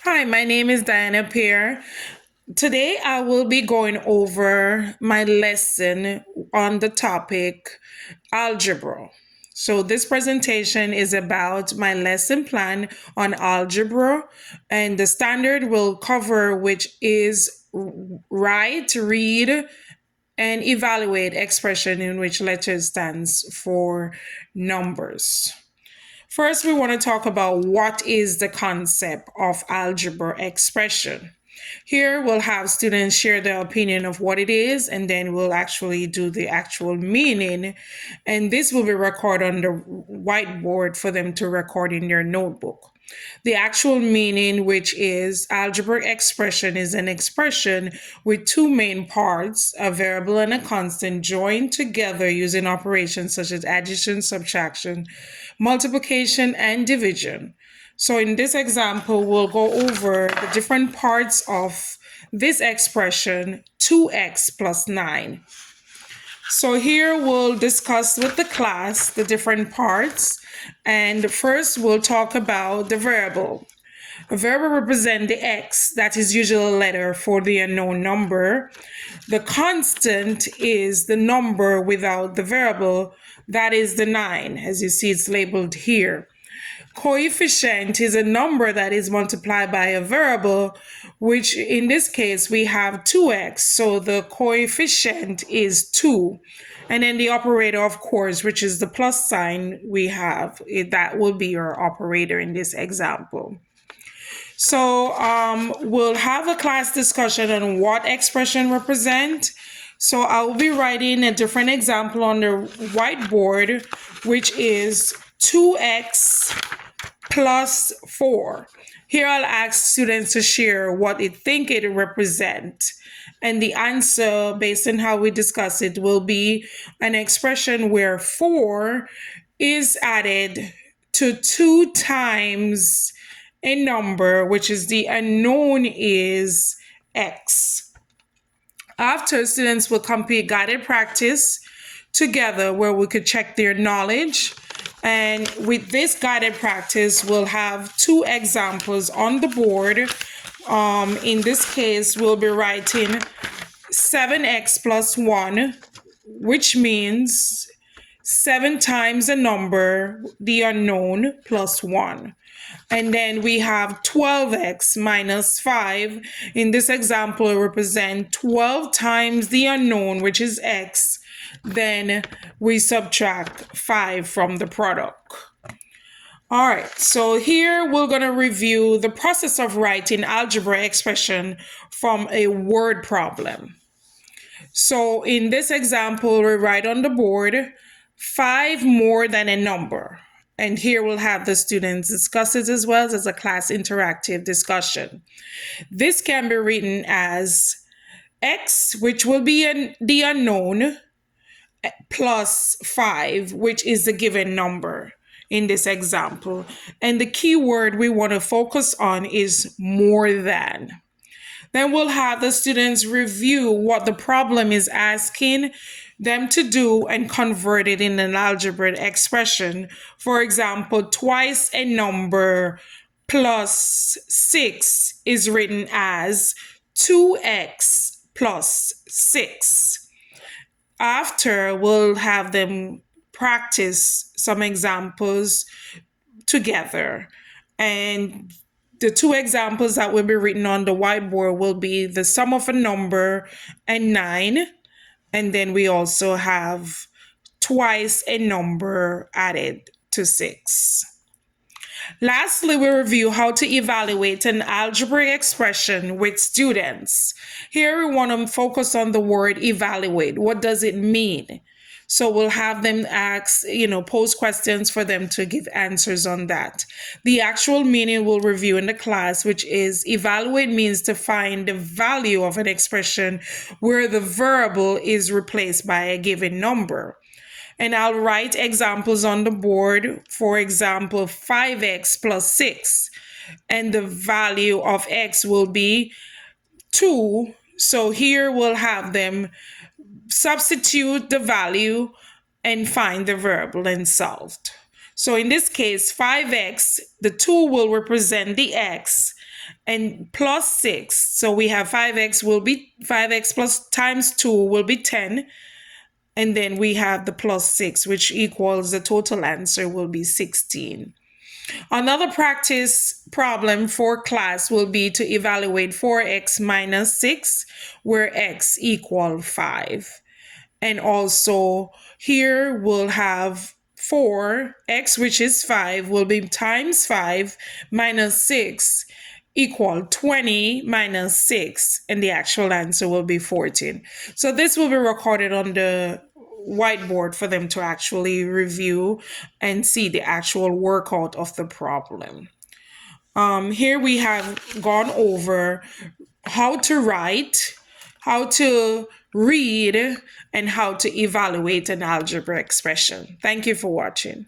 Hi, my name is Diana Peer. Today I will be going over my lesson on the topic algebra. So, this presentation is about my lesson plan on algebra, and the standard will cover which is write, read, and evaluate expression in which letter stands for numbers. First, we want to talk about what is the concept of algebra expression. Here, we'll have students share their opinion of what it is, and then we'll actually do the actual meaning. And this will be recorded on the whiteboard for them to record in their notebook. The actual meaning, which is algebraic expression, is an expression with two main parts, a variable and a constant, joined together using operations such as addition, subtraction, multiplication, and division. So in this example, we'll go over the different parts of this expression, 2x plus 9. So here we'll discuss with the class the different parts. And first we'll talk about the variable. A variable represents the x, that is usually a letter for the unknown number. The constant is the number without the variable, that is the 9, as you see it's labeled here. Coefficient is a number that is multiplied by a variable, which in this case we have 2x, so the coefficient is 2. And then the operator, of course, which is the plus sign we have, that will be your operator in this example. So we'll have a class discussion on what expression represent. So I will be writing a different example on the whiteboard, which is 2x plus 4. Here I'll ask students to share what they think it represents. And the answer, based on how we discuss it, will be an expression where 4 is added to 2 times a number, which is the unknown is x. After, students will complete guided practice together where we could check their knowledge. And with this guided practice, we'll have two examples on the board. In this case, we'll be writing 7x plus 1, which means 7 times a number, the unknown, plus 1. And then we have 12x minus 5. In this example, it represents 12 times the unknown, which is x. Then we subtract 5 from the product. All right, so here we're going to review the process of writing algebra expression from a word problem. So in this example, we write on the board 5 more than a number. And here we'll have the students discuss it as well as a class interactive discussion. This can be written as x, which will be the unknown, plus 5, which is the given number in this example. And the key word we want to focus on is more than. Then we'll have the students review what the problem is asking them to do and convert it in an algebraic expression. For example, twice a number plus 6 is written as 2x plus 6. After, we'll have them practice some examples together. And the two examples that will be written on the whiteboard will be the sum of a number and 9. And then we also have twice a number added to 6. Lastly, we review how to evaluate an algebraic expression with students. Here we want to focus on the word evaluate. What does it mean? So we'll have them pose questions for them to give answers on that. The actual meaning we'll review in the class, which is evaluate means to find the value of an expression where the variable is replaced by a given number. And I'll write examples on the board. For example, 5x plus 6. And the value of x will be 2. So here we'll have them substitute the value and find the variable and solved. So in this case, 5x, the 2 will represent the x, and plus 6. So we have 5x will be 5x plus times 2 will be 10. And then we have the plus 6, which equals the total answer will be 16. Another practice problem for class will be to evaluate 4x minus 6, where x equal 5. And also here we'll have 4x, which is 5, will be times 5 minus 6 equal 20 minus 6, and the actual answer will be 14. So this will be recorded on the whiteboard for them to actually review and see the actual workout of the problem. Here we have gone over how to write, how to read, and how to evaluate an algebra expression. Thank you for watching.